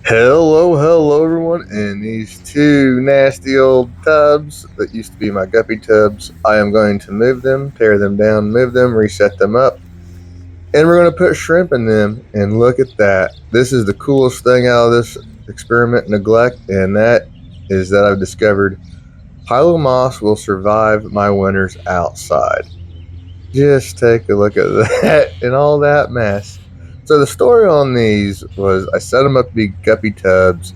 Hello everyone, in these two nasty old tubs that used to be my guppy tubs, I am going to move them, tear them down, move them, reset them up, and we're going to put shrimp in them, and look at that. This is the coolest thing out of this experiment neglect, and that is that I've discovered Pilo moss will survive my winters outside. Just take a look at that and all that mess. So the story on these was I set them up to be guppy tubs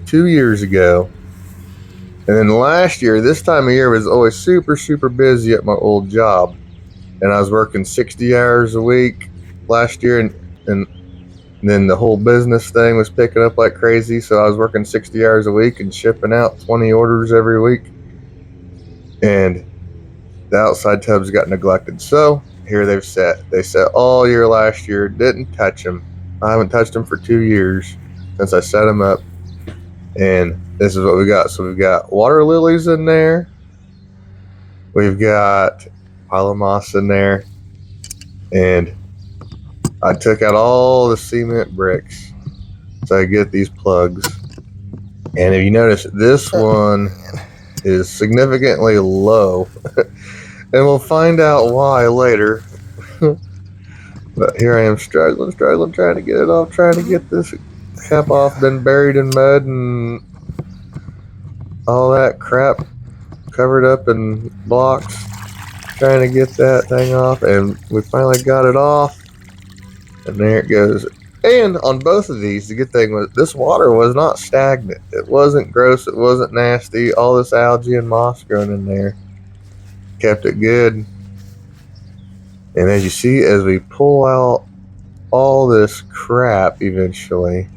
2 years ago. And then last year, this time of year was always super busy at my old job. And I was working 60 hours a week last year. And then the whole business thing was picking up like crazy. So I was working 60 hours a week and shipping out 20 orders every week. And the outside tubs got neglected. So here they've sat. They sat all year last year. Didn't touch them. I haven't touched them for 2 years since I set them up. And this is what we got. So we've got water lilies in there. We've got pile of moss in there. And I took out all the cement bricks so I get these plugs. And if you notice, this one is significantly low. And we'll find out why later. But here I am struggling, trying to get it off, trying to get this cap off. Been buried in mud and all that crap covered up in blocks, trying to get that thing off, and we finally got it off, and there it goes. And on both of these, the good thing was this water was not stagnant. It wasn't gross, it wasn't nasty. All this algae and moss growing in there kept it good. And as you see, as we pull out all this crap eventually,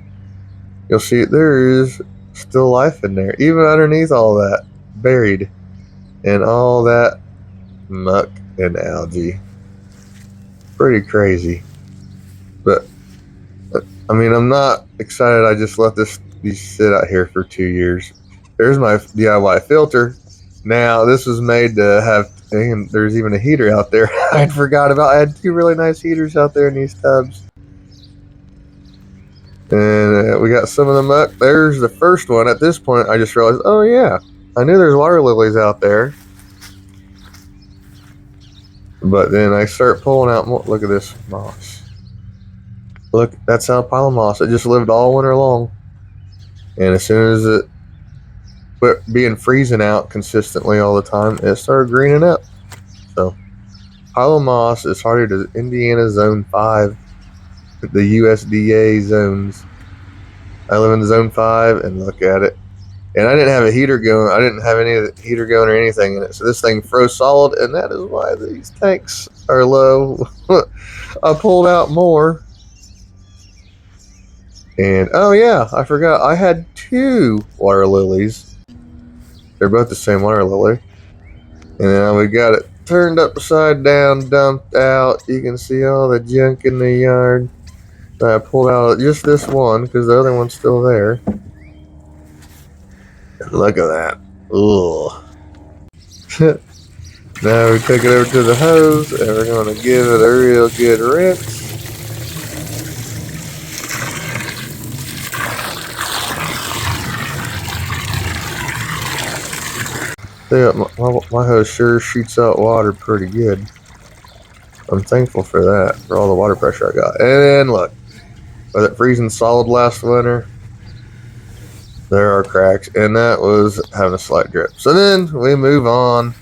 you'll see there is still life in there, even underneath all that buried and all that muck and algae. Pretty crazy. But I mean, I'm not excited I just let these sit out here for 2 years. There's my DIY filter. Now this was made to have, and there's even a heater out there. I forgot about. I had two really nice heaters out there in these tubs. And we got some of the muck. There's the first one. At this point, I just realized, oh yeah, I knew there's water lilies out there. But then I start pulling out more. Look at this moss. Look, that's how pile of moss. It just lived all winter long. And as soon as it quit being freezing out consistently all the time, it started greening up. So pile of moss is harder to Indiana Zone 5, the USDA zones. I live in Zone 5, and look at it. And I didn't have a heater going. I didn't have any of the heater going or anything in it. So this thing froze solid, and that is why these tanks are low. I pulled out more. And oh yeah, I forgot. I had two water lilies. They're both the same water lily. And then we got it turned upside down, dumped out. You can see all the junk in the yard. I pulled out just this one because the other one's still there. Look at that. Ugh. Now we take it over to the hose and we're going to give it a real good rinse. Yeah, my hose sure shoots out water pretty good. I'm thankful for that, for all the water pressure I got. And then look, with it freezing solid last winter, there are cracks, and that was having a slight drip. So then we move on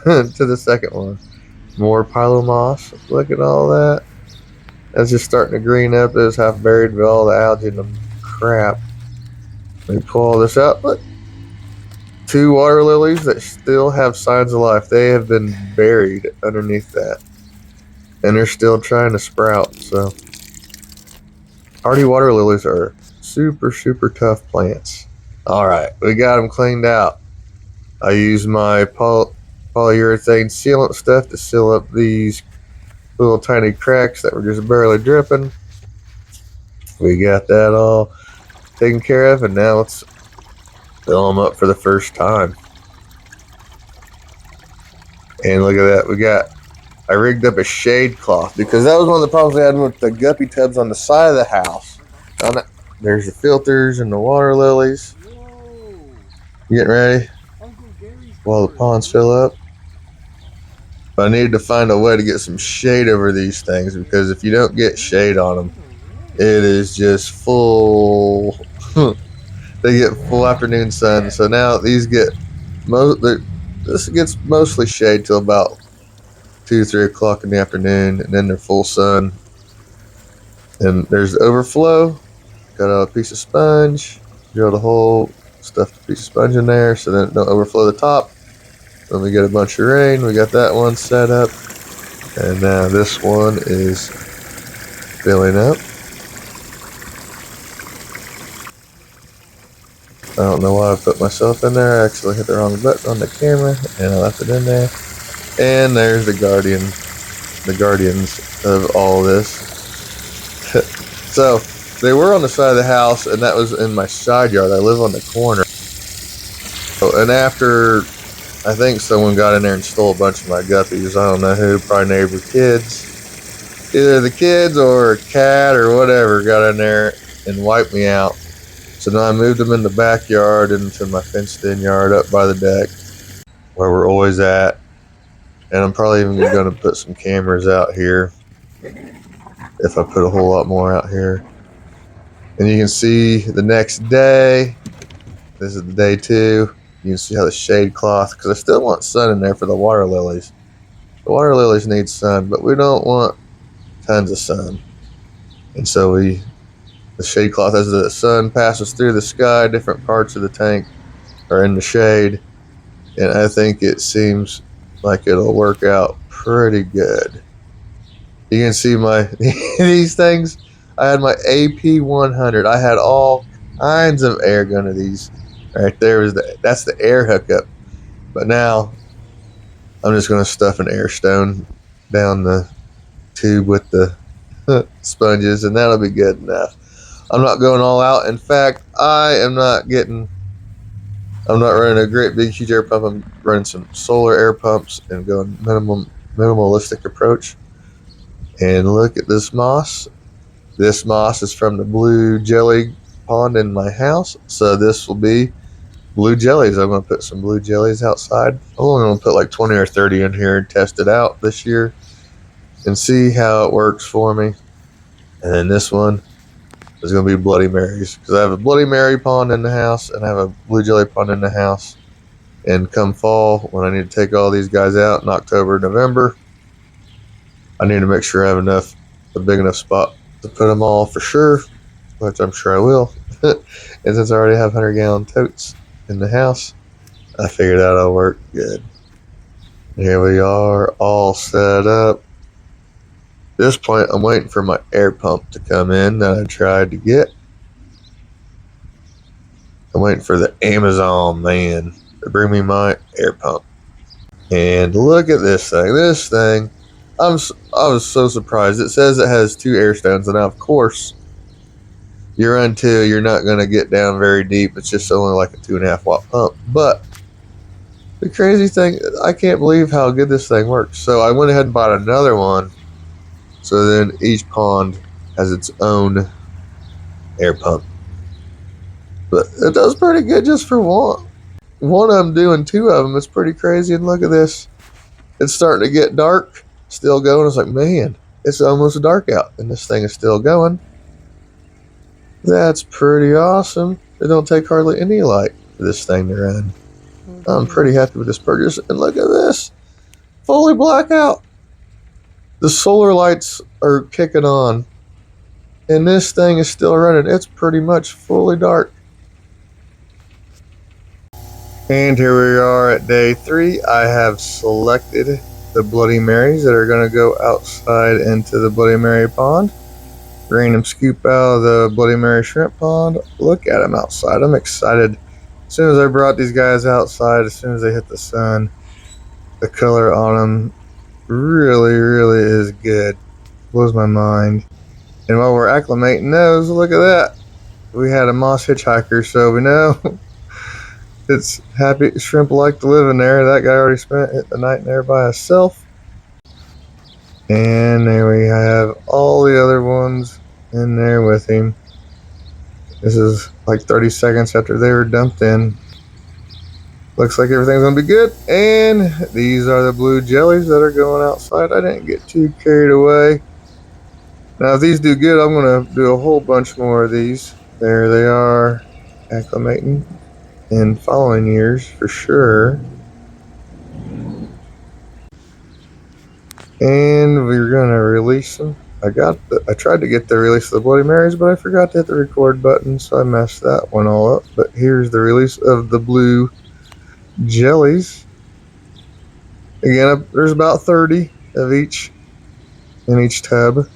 to the second one. More pilo moss. Look at all that. That's just starting to green up. It was half buried with all the algae and the crap. We pull all this out. Look. Two water lilies that still have signs of life. They have been buried underneath that. And they're still trying to sprout. So hardy water lilies are super tough plants. Alright, we got them cleaned out. I use my polyurethane sealant stuff to seal up these little tiny cracks that were just barely dripping. We got that all taken care of, and now let's fill them up for the first time. And look at that, I rigged up a shade cloth because that was one of the problems we had with the guppy tubs on the side of the house. There's the filters and the water lilies. Whoa! You getting ready Uncle Gary's while the ponds fill up? But I needed to find a way to get some shade over these things, because if you don't get shade on them, it is just full. They get full afternoon sun. So now these get this gets mostly shade till about 2, 3 o'clock in the afternoon, and then they're full sun. And there's the overflow. Got a piece of sponge, drilled a hole, stuffed a piece of sponge in there so that it don't overflow the top. When we get a bunch of rain, we got that one set up. And now this one is filling up. I don't know why I put myself in there. I actually hit the wrong button on the camera and I left it in there. And there's the guardians of all this. So they were on the side of the house, and that was in my side yard. I live on the corner. And after, I think someone got in there and stole a bunch of my guppies. I don't know who, probably neighbor kids. Either the kids or a cat or whatever got in there and wiped me out. So now I moved them in the backyard into my fenced-in yard up by the deck, where we're always at. And I'm probably even going to put some cameras out here, if I put a whole lot more out here. And you can see the next day, this is the day 2. You can see how the shade cloth, because I still want sun in there for the water lilies. The water lilies need sun, but we don't want tons of sun. And so the shade cloth, as the sun passes through the sky, different parts of the tank are in the shade. And I think it seems like it'll work out pretty good. You can see my these things. I had my AP 100. I had all kinds of air going to these. Right there is that's the air hookup. But now I'm just going to stuff an air stone down the tube with the sponges, and that'll be good enough. I'm not going all out. In fact, I'm not running a great big huge air pump. I'm running some solar air pumps and going minimalistic approach. And look at this moss. This moss is from the blue jelly pond in my house. So this will be blue jellies. I'm going to put some blue jellies outside. I'm only going to put like 20 or 30 in here and test it out this year and see how it works for me. And then this one is going to be Bloody Marys, because I have a Bloody Mary pond in the house and I have a blue jelly pond in the house. And come fall, when I need to take all these guys out in October, November, I need to make sure I have a big enough spot to put them all for sure, which I'm sure I will. And since I already have 100-gallon totes in the house, I figured that'll work good. Here we are, all set up. At this point, I'm waiting for my air pump to come in that I tried to get. I'm waiting for the Amazon man to bring me my air pump. And look at this thing. This thing, I was so surprised. It says it has 2 air stones, and now, of course, you run 2, you're not going to get down very deep. It's just only like a 2.5 watt pump. But the crazy thing, I can't believe how good this thing works. So I went ahead and bought another one. So then each pond has its own air pump. But it does pretty good just for one. One of them doing 2 of them. It's pretty crazy. And look at this. It's starting to get dark. Still going. It's like, man, it's almost dark out. And this thing is still going. That's pretty awesome. It don't take hardly any light for this thing to run. Okay. I'm pretty happy with this purchase. And look at this. Fully blackout. The solar lights are kicking on. And this thing is still running. It's pretty much fully dark. And here we are at day 3. I have selected the Bloody Marys that are going to go outside into the Bloody Mary pond. Random scoop out of the Bloody Mary shrimp pond. Look at them outside. I'm excited. As soon as I brought these guys outside, as soon as they hit the sun, the color on them really, really is good. Blows my mind. And while we're acclimating those, look at that. We had a moss hitchhiker, so we know it's happy shrimp like to live in there. That guy already spent the night in there by himself. And there we have all the other ones in there with him. This is like 30 seconds after they were dumped in. Looks like everything's gonna be good. And these are the blue jellies that are going outside. I didn't get too carried away. Now, if these do good, I'm gonna do a whole bunch more of these. There they are, acclimating in following years for sure. And we're gonna release them. I tried to get the release of the Bloody Marys, but I forgot to hit the record button, so I messed that one all up. But here's the release of the blue jellies. Again, there's about 30 of each in each tub.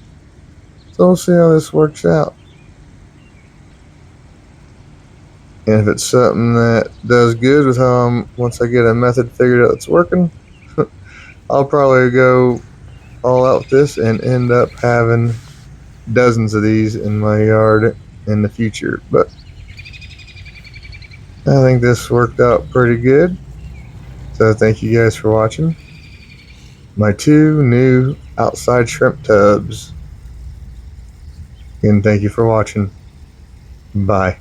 So we'll see how this works out. And if it's something that does good with how once I get a method figured out that's working, I'll probably go all out with this and end up having dozens of these in my yard in the future. But I think this worked out pretty good. So thank you guys for watching my 2 new outside shrimp tubs. And thank you for watching. Bye.